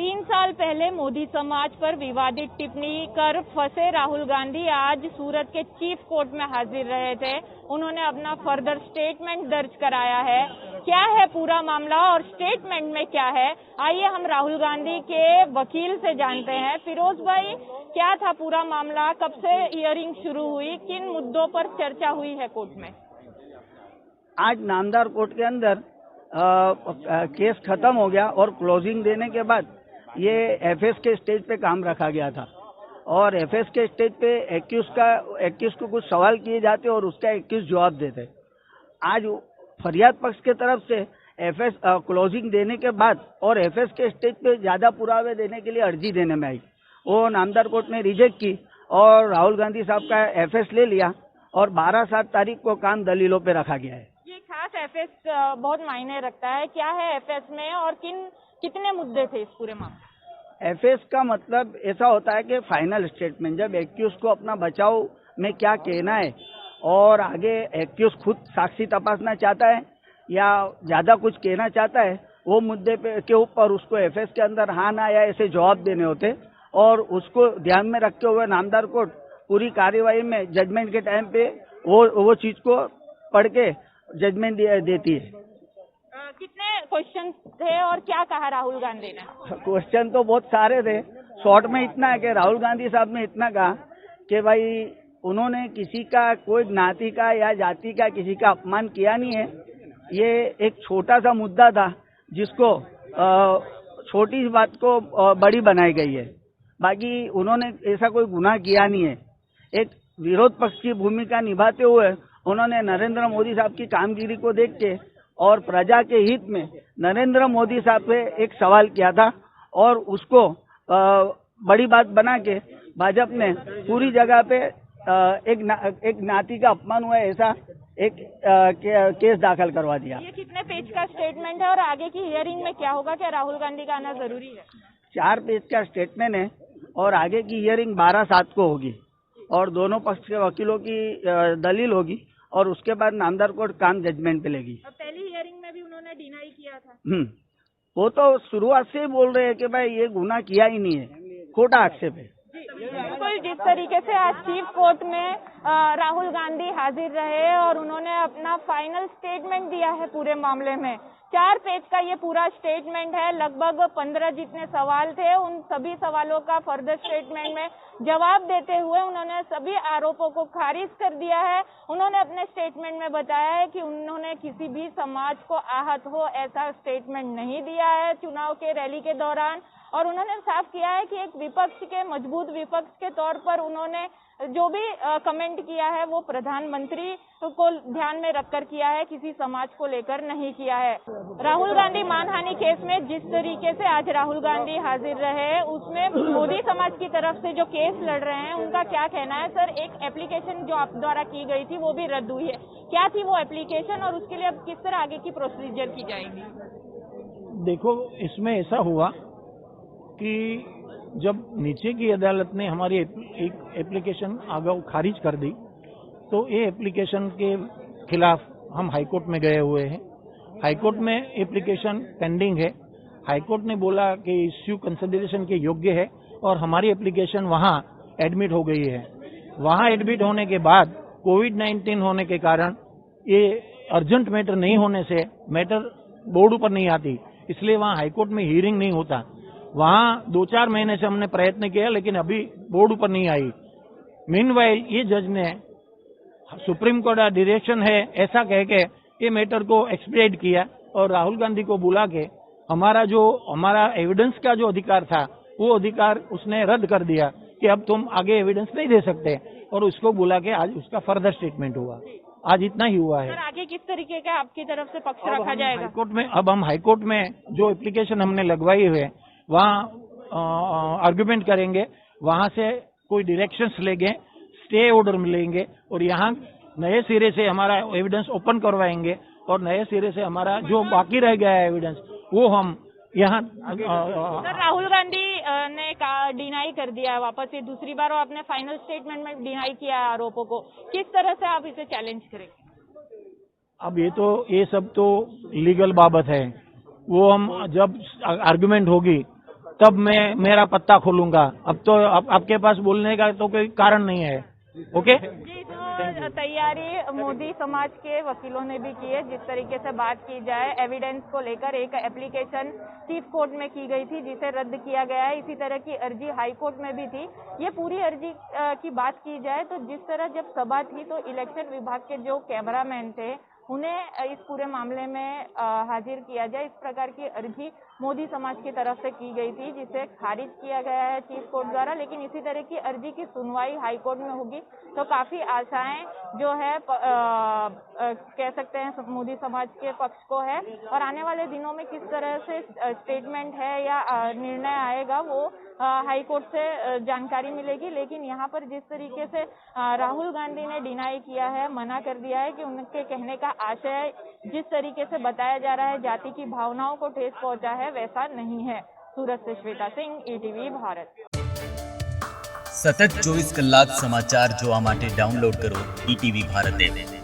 3 साल पहले मोदी समाज पर विवादित टिप्पणी कर फंसे राहुल गांधी आज सूरत के चीफ कोर्ट में हाजिर रहे थे। उन्होंने अपना फर्दर स्टेटमेंट दर्ज कराया है। क्या है पूरा मामला और स्टेटमेंट में क्या है, आइए हम राहुल गांधी के वकील से जानते हैं। फिरोज भाई, क्या था पूरा मामला, कब से हियरिंग शुरू हुई, किन मुद्दों पर चर्चा हुई है कोर्ट में? आज नामदार कोर्ट के अंदर केस खत्म हो गया और क्लोजिंग देने के बाद ये एफएस के स्टेज पे काम रखा गया था और एफएस के स्टेज पे 21 को कुछ सवाल किए जाते और उसका 21 जवाब देते। आज फरियाद पक्ष के तरफ से एफएस क्लोजिंग देने के बाद और एफएस के स्टेज पे ज्यादा पुरावे देने के लिए अर्जी देने में आई, वो नामदार कोर्ट ने रिजेक्ट की और राहुल गांधी साहब का एफएस ले लिया और 12-7 तारीख को काम दलीलों पे रखा गया है। ये खास एफएस बहुत मायने रखता है, क्या है एफएस में और कितने मुद्दे थे इस पूरे मामले? एफएस का मतलब ऐसा होता है कि फाइनल स्टेटमेंट, जब एक्यूज को अपना बचाव में क्या कहना है और आगे एक्यूज खुद साक्षी तपासना चाहता है या ज्यादा कुछ कहना चाहता है, वो मुद्दे पे के ऊपर उसको एफएस के अंदर हाँ ना या ऐसे जवाब देने होते और उसको ध्यान में रखते हुए नामदार कोर्ट पूरी कार्यवाही में जजमेंट के टाइम पे वो चीज को पढ़ के जजमेंट देती है। कितने क्वेश्चन थे और क्या कहा राहुल गांधी ने? क्वेश्चन तो बहुत सारे थे, शॉर्ट में इतना है कि राहुल गांधी साहब ने इतना कहा कि भाई उन्होंने किसी का, कोई ज्ञाति का या जाति का किसी का अपमान किया नहीं है। ये एक छोटा सा मुद्दा था जिसको छोटी बात को बड़ी बनाई गई है। बाकी उन्होंने ऐसा कोई गुनाह किया नहीं है। एक विरोध पक्ष की भूमिका निभाते हुए उन्होंने नरेंद्र मोदी साहब की कामगिरी को देख के और प्रजा के हित में नरेंद्र मोदी साहब पे एक सवाल किया था और उसको बड़ी बात बना के भाजपा ने पूरी जगह पे एक ज्ञाति का अपमान हुआ ऐसा एक केस दाखिल करवा दिया। ये कितने पेज का स्टेटमेंट है और आगे की हियरिंग में क्या होगा? क्या राहुल गांधी का आना जरूरी है? 4 पेज का स्टेटमेंट है और आगे की हियरिंग 12/7 को होगी और दोनों पक्ष के वकीलों की दलील होगी और उसके बाद नामदार कोर्ट काम जजमेंट पे लेगी। पहली हियरिंग में भी उन्होंने डिनाई किया था। वो तो शुरुआत से ही बोल रहे हैं कि भाई ये गुनाह किया ही नहीं है, खोटा आक्षेप है। बिल्कुल, जिस तरीके से आज चीफ कोर्ट में राहुल गांधी हाजिर रहे और उन्होंने अपना फाइनल स्टेटमेंट दिया है पूरे मामले में। 4 पेज का ये पूरा स्टेटमेंट है, लगभग 15 जितने सवाल थे, उन सभी सवालों का फर्दर स्टेटमेंट में जवाब देते हुए उन्होंने सभी आरोपों को खारिज कर दिया है। उन्होंने अपने स्टेटमेंट में बताया है कि उन्होंने किसी भी समाज को आहत हो ऐसा स्टेटमेंट नहीं दिया है चुनाव के रैली के दौरान, और उन्होंने साफ किया है कि एक विपक्ष के मजबूत विपक्ष के तौर पर उन्होंने जो भी कमेंट किया है वो प्रधानमंत्री को ध्यान में रखकर किया है, किसी समाज को लेकर नहीं किया है। राहुल गांधी मानहानि केस में जिस तरीके से आज राहुल गांधी हाजिर रहे उसमें मोदी समाज की तरफ से जो केस लड़ रहे हैं उनका क्या कहना है? सर, एक एप्लीकेशन जो आप द्वारा की गई थी वो भी रद्द हुई है, क्या थी वो एप्लीकेशन और उसके लिए अब किस तरह आगे की प्रोसीजर की जाएगी? देखो, इसमें ऐसा हुआ कि जब नीचे की अदालत ने हमारी एक एप्लीकेशन आगे खारिज कर दी तो ये एप्लीकेशन के खिलाफ हम हाईकोर्ट में गए हुए हैं। हाईकोर्ट में एप्लीकेशन पेंडिंग है। हाईकोर्ट ने बोला कि इश्यू कंसिडरेशन के योग्य है और हमारी एप्लीकेशन वहां एडमिट हो गई है। वहां एडमिट होने के बाद कोविड-19 होने के कारण ये अर्जेंट मैटर नहीं होने से मैटर बोर्ड पर नहीं आती, इसलिए वहां हाईकोर्ट में हियरिंग नहीं होता। वहां 2-4 महीने से हमने प्रयत्न किया लेकिन अभी बोर्ड ऊपर नहीं आई। मीनवाइल ये जज ने सुप्रीम कोर्ट का डायरेक्शन है ऐसा कह के ये मैटर को एक्सपीडिएट किया और राहुल गांधी को बुला के हमारा एविडेंस का जो अधिकार था वो अधिकार उसने रद्द कर दिया कि अब तुम आगे एविडेंस नहीं दे सकते, और उसको बुला के आज उसका फर्दर स्टेटमेंट हुआ। आज इतना ही हुआ है। आगे किस तरीके का आपकी तरफ से पक्ष रखा जाएगा? हाईकोर्ट में अब हम हाईकोर्ट में जो एप्लीकेशन हमने लगवाई है वहाँ आर्गुमेंट करेंगे, वहाँ से कोई डायरेक्शंस लेंगे, स्टे ऑर्डर मिलेंगे और यहाँ नए सिरे से हमारा एविडेंस ओपन करवाएंगे और नए सिरे से हमारा जो बाकी रह गया है एविडेंस वो हम यहाँ। राहुल गांधी ने डिनाई कर दिया है वापस, ये दूसरी बार आपने फाइनल स्टेटमेंट में डिनाई किया है आरोपों को, किस तरह से आप इसे चैलेंज करेंगे? अब ये सब तो लीगल बाबत है, वो हम जब आर्गुमेंट होगी तब मैं मेरा पत्ता खोलूंगा। अब तो आपके पास बोलने का तो कोई कारण नहीं है। ओके जी, जो तैयारी मोदी समाज के वकीलों ने भी की है, जिस तरीके से बात की जाए एविडेंस को लेकर, एक एप्लीकेशन चीफ कोर्ट में की गई थी जिसे रद्द किया गया है। इसी तरह की अर्जी हाई कोर्ट में भी थी। ये पूरी अर्जी की बात की जाए तो जिस तरह जब सभा थी तो इलेक्शन विभाग के जो कैमरामैन थे उन्हें इस पूरे मामले में हाजिर किया जाए, इस प्रकार की अर्जी मोदी समाज की तरफ से की गई थी, जिसे खारिज किया गया है चीफ कोर्ट द्वारा। लेकिन इसी तरह की अर्जी की सुनवाई हाई कोर्ट में होगी तो काफी आशाएं जो है कह सकते हैं मोदी समाज के पक्ष को है। और आने वाले दिनों में किस तरह से स्टेटमेंट है या निर्णय आएगा वो हाई कोर्ट से जानकारी मिलेगी। लेकिन यहाँ पर जिस तरीके से राहुल गांधी ने डिनाई किया है, मना कर दिया है कि उनके कहने का आशय जिस तरीके से बताया जा रहा है जाति की भावनाओं को ठेस पहुंचा है, वैसा नहीं है। सूरत से श्वेता सिंह, ETV भारत। સતત 24 કલાક સમાચાર જોવા માટે ડાઉનલોડ કરો ETV ભારત એપ।